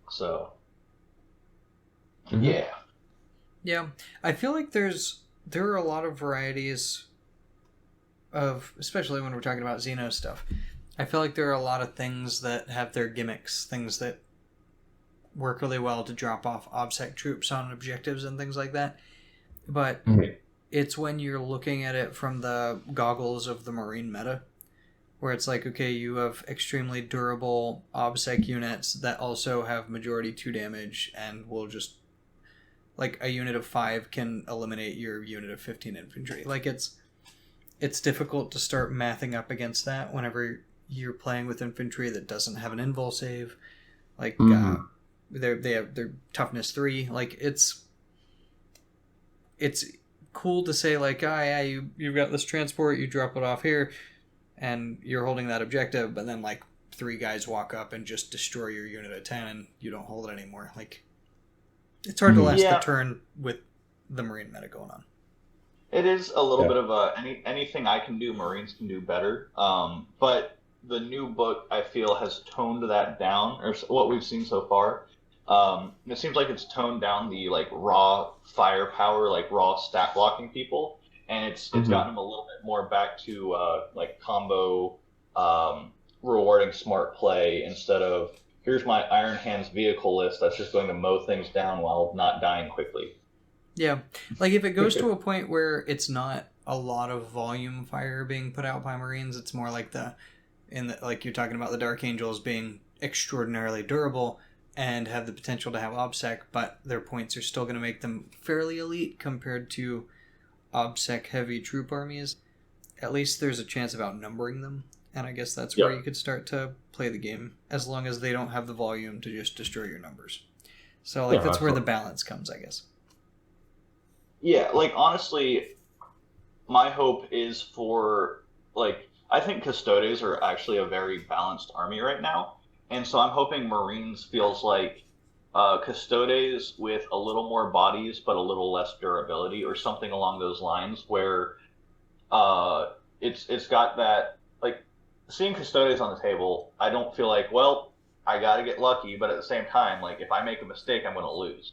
So, Mhm. yeah. Yeah, I feel like there are a lot of varieties of, especially when we're talking about Xeno stuff. I feel like there are a lot of things that have their gimmicks, things that work really well to drop off OBSEC troops on objectives and things like that. But it's when you're looking at it from the goggles of the Marine meta, where it's like, okay, you have extremely durable OBSEC units that also have majority 2 damage and will just, like, a unit of 5 can eliminate your unit of 15 infantry. Like, it's difficult to start mathing up against that whenever you're playing with infantry that doesn't have an invul save. Like, they have their toughness 3. Like, it's cool to say, like, yeah, you've got this transport, you drop it off here, and you're holding that objective, but then, like, 3 guys walk up and just destroy your unit of 10, and you don't hold it anymore. Like, it's hard to last the turn with the Marine meta going on. It is a little bit of a anything I can do, Marines can do better. But the new book, I feel, has toned that down, or what we've seen so far. It seems like it's toned down the like raw firepower, like raw stat blocking people, and it's gotten them a little bit more back to like combo, rewarding smart play instead of here's my Iron Hands vehicle list that's just going to mow things down while not dying quickly. Yeah, like if it goes to a point where it's not a lot of volume fire being put out by Marines, it's more like like you're talking about the Dark Angels being extraordinarily durable and have the potential to have OBSEC, but their points are still going to make them fairly elite compared to OBSEC heavy troop armies. At least there's a chance of outnumbering them, and I guess that's where you could start to play the game, as long as they don't have the volume to just destroy your numbers. So like that's where the balance comes, I guess. Yeah, like honestly, my hope is for like I think Custodes are actually a very balanced army right now, and so I'm hoping Marines feels like Custodes with a little more bodies but a little less durability, or something along those lines, where it's got that like seeing Custodes on the table. I don't feel like, well, I got to get lucky, but at the same time, like if I make a mistake, I'm going to lose.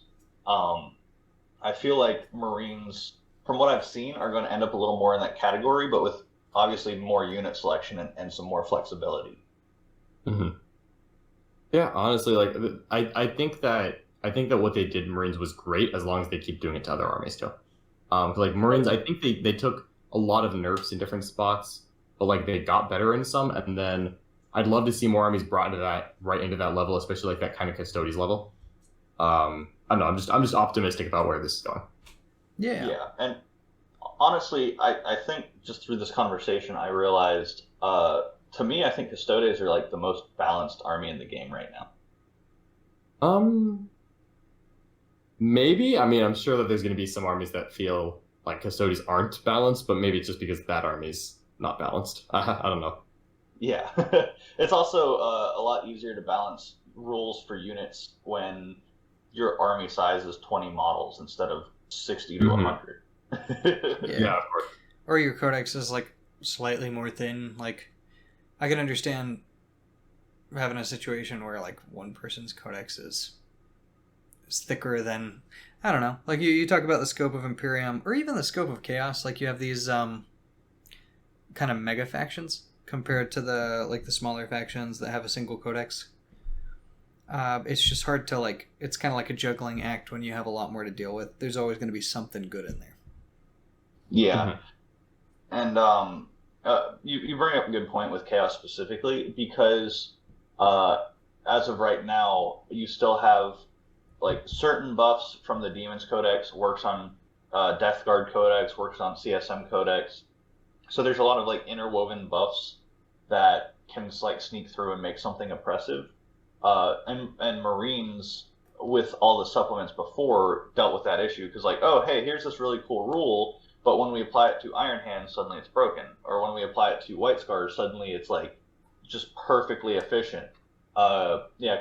I feel like Marines, from what I've seen, are going to end up a little more in that category, but with obviously more unit selection and some more flexibility. Mm-hmm. Yeah, honestly, like I think that what they did in Marines was great as long as they keep doing it to other armies too. Like Marines, I think they took a lot of nerfs in different spots, but like they got better in some, and then I'd love to see more armies brought into that level, especially like that kind of Custodes level. I don't know. I'm just optimistic about where this is going. Yeah, and honestly, I think just through this conversation, I realized, to me, I think Custodes are like the most balanced army in the game right now. Maybe. I mean, I'm sure that there's going to be some armies that feel like Custodes aren't balanced, but maybe it's just because that army's not balanced. I don't know. Yeah, it's also a lot easier to balance rules for units when your army size is 20 models instead of 60 to 100. Yeah, of course. Or your codex is like slightly more thin. Like I can understand having a situation where like one person's codex is thicker than, I don't know. Like you talk about the scope of Imperium or even the scope of Chaos. Like you have these kind of mega factions compared to the smaller factions that have a single codex. It's just hard to like. It's kind of like a juggling act when you have a lot more to deal with. There's always going to be something good in there. Yeah, and you bring up a good point with Chaos specifically because as of right now, you still have like certain buffs from the Demons Codex works on Death Guard Codex, works on CSM Codex. So there's a lot of like interwoven buffs that can like sneak through and make something oppressive. And Marines with all the supplements before dealt with that issue because like, oh hey, here's this really cool rule, but when we apply it to Iron Hands, suddenly it's broken, or when we apply it to White Scars, suddenly it's like just perfectly efficient.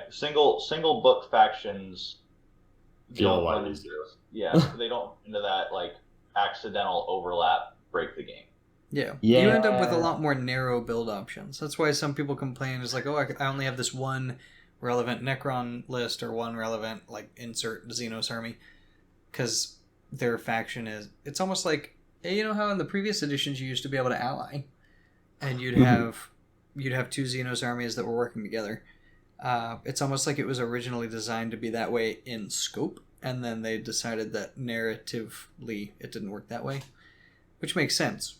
Single book factions feel a lot easier. Yeah, they don't into that like accidental overlap break the game. Yeah. You end up with a lot more narrow build options. That's why some people complain. It's like, oh, I only have this one relevant Necron list or one relevant, like, insert Xenos army. Because their faction is... It's almost like... You know how in the previous editions you used to be able to ally? And you'd have two Xenos armies that were working together. It's almost like it was originally designed to be that way in scope. And then they decided that narratively it didn't work that way. Which makes sense.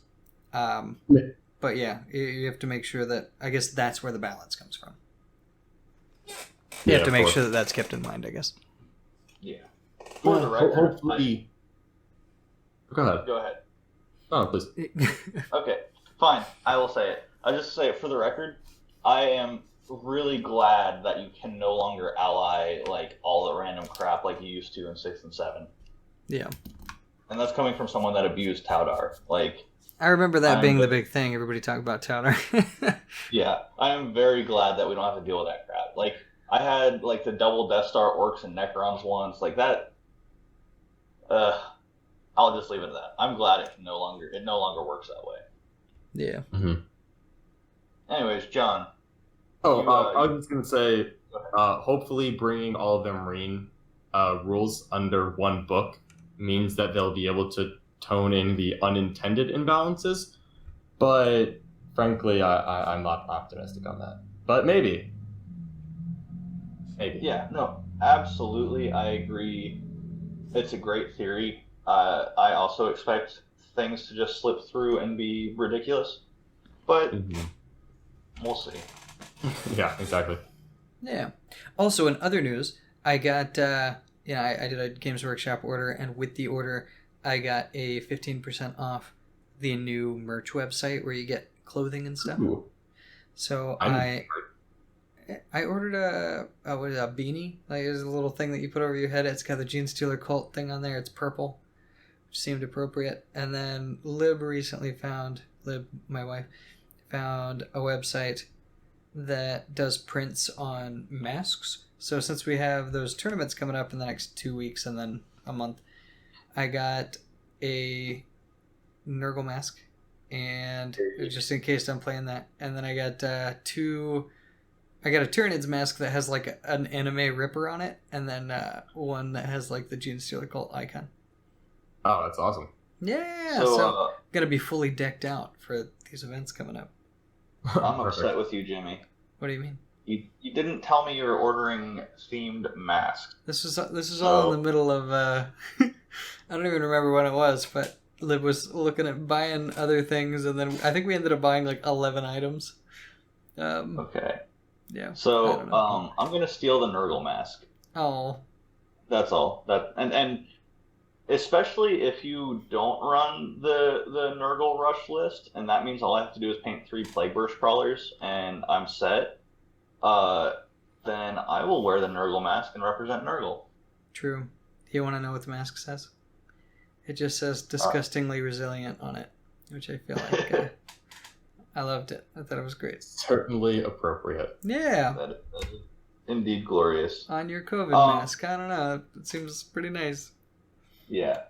But yeah, you have to make sure that, I guess that's where the balance comes from. You have to make sure that that's kept in mind, I guess. Yeah. For the record, hopefully... Go ahead. Go ahead. Oh, please. Okay, fine. I will say it. I'll just say it for the record. I am really glad that you can no longer ally like all the random crap like you used to in 6 and 7. Yeah. And that's coming from someone that abused Taudar. Like, I remember that being the big thing. Everybody talked about Taudar. Yeah, I am very glad that we don't have to deal with that crap. Like, I had like the double Death Star Orcs and Necrons once. Like that. I'll just leave it at that. I'm glad it no longer works that way. Yeah. Mm-hmm. Anyways, John. I was just gonna say, hopefully bringing all of the Marine rules under one book means that they'll be able to tone in the unintended imbalances. But frankly, I'm not optimistic on that. But maybe. Yeah. No. Absolutely, I agree. It's a great theory. I also expect things to just slip through and be ridiculous, but we'll see. Yeah, exactly. Yeah. Also, in other news, I got, I did a Games Workshop order, and with the order, I got a 15% off the new merch website where you get clothing and stuff. Ooh. So I ordered a beanie. Like, it's a little thing that you put over your head. It's got the Gene Stealer cult thing on there. It's purple, which seemed appropriate. And then Lib, my wife, found a website that does prints on masks. So since we have those tournaments coming up in the next 2 weeks and then a month, I got a Nurgle mask, and just in case I'm playing that. And then I got a Tyranids mask that has like an anime Ripper on it, and then one that has like the Gene Stealer cult icon. Oh, that's awesome. Yeah, so I'm gonna be fully decked out for these events coming up. I'm upset with you, Jimmy. What do you mean? You didn't tell me you were ordering themed masks. This is all in the middle of I don't even remember when it was, but Liv was looking at buying other things, and then I think we ended up buying like 11 items. Okay. Yeah. So I'm gonna steal the Nurgle mask. Oh. That's all. And especially if you don't run the Nurgle rush list, and that means all I have to do is paint 3 Plague Burst crawlers, and I'm set. Then I will wear the Nurgle mask and represent Nurgle. True. Do you want to know what the mask says? It just says disgustingly resilient on it, which I feel like I loved it. I thought it was great. Certainly appropriate. Yeah. That is indeed glorious. On your COVID mask. I don't know. It seems pretty nice. Yeah.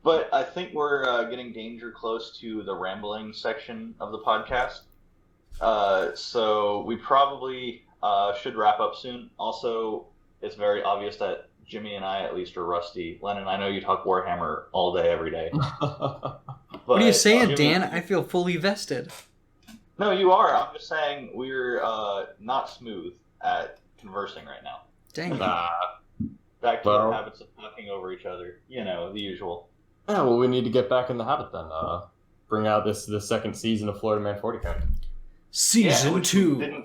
But I think we're getting danger close to the rambling section of the podcast. So we probably should wrap up soon. Also, it's very obvious that Jimmy and I at least are rusty. Lennon, I know you talk Warhammer all day, every day. What are you saying, Jimmy, Dan? I feel fully vested. No, you are. I'm just saying we're not smooth at conversing right now. Dang it. Back to Well- the habits of talking over each other. You know, the usual. Yeah, well, we need to get back in the habit then. Bring out the second season of Florida Man 40k. Season which 2.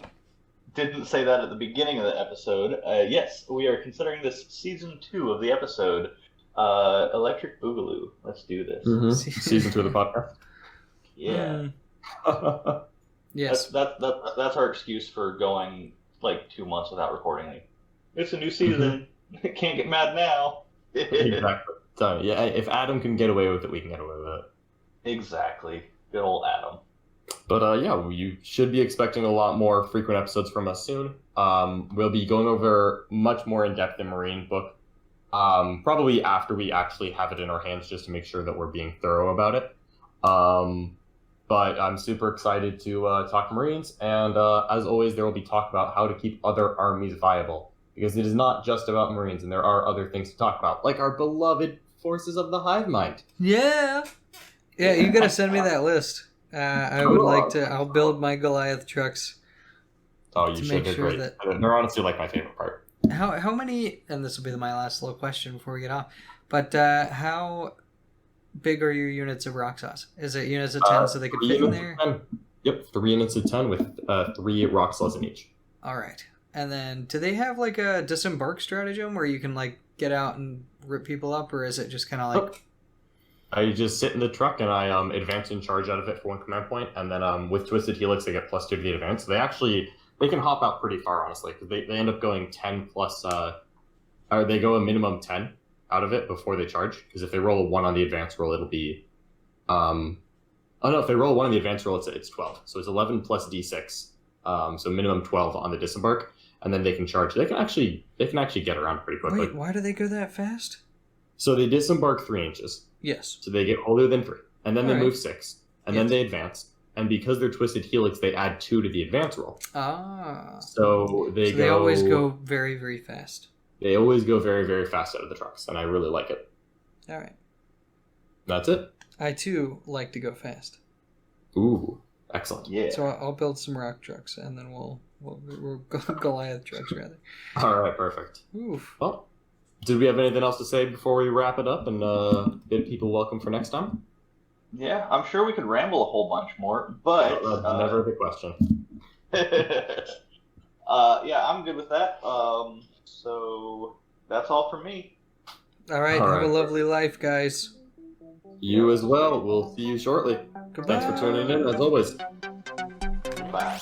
Didn't say that at the beginning of the episode. Yes, we are considering this season 2 of the episode. Electric Boogaloo. Let's do this. Mm-hmm. Season 2 of the podcast. Yeah. Yes. That's our excuse for going like 2 months without recording. It's a new season. Can't get mad now. Exactly. So, yeah, if Adam can get away with it, we can get away with it. Exactly. Good old Adam. But yeah, you should be expecting a lot more frequent episodes from us soon. We'll be going over much more in-depth in Marine book, probably after we actually have it in our hands, just to make sure that we're being thorough about it. But I'm super excited to talk Marines, and as always, there will be talk about how to keep other armies viable, because it is not just about Marines, and there are other things to talk about, like our beloved forces of the Hive Mind. Yeah. Yeah, you gotta send me that list. I would like to. I'll build my Goliath trucks. Oh, you To should. make They're sure great. that- They're honestly like my favorite part. How many? And this will be my last little question before we get off. But how big are your units of Roxas? Is it units of 10 so they could 3 fit in units there? of 10. Yep, 3 units of 10 with 3 rock slots in each. All right. And then, do they have like a disembark stratagem where you can like get out and rip people up, or is it just kind of like? Nope. I just sit in the truck and I advance and charge out of it for 1 command point, and then with Twisted Helix they get +2 to the advance. So they can hop out pretty far, honestly, because they end up going 10 plus, or they go a minimum 10 out of it before they charge. Because if they roll a 1 on the advance roll, it'll be, if they roll a 1 on the advance roll, it's 12. So it's 11 plus d6, so minimum 12 on the disembark, and then they can charge. They can actually get around pretty quickly. Wait, why do they go that fast? So they disembark 3 inches. Yes. So they get older than 3, and then they Alright. move 6, and then they advance. And because they're Twisted Helix, they add 2 to the advance roll. Ah. So they always go very, very fast. They always go very, very fast out of the trucks, and I really like it. All right. That's it. I too like to go fast. Ooh, excellent. Yeah. So I'll build some rock trucks, and then we'll go Goliath trucks rather. All right, perfect. Oof. Well, did we have anything else to say before we wrap it up and bid people welcome for next time? Yeah, I'm sure we could ramble a whole bunch more, but That's never the question. yeah, I'm good with that. So that's all for me. All right. All Have a right. lovely life, guys. You as well. We'll see you shortly. Goodbye. Thanks for tuning in, as always. Bye.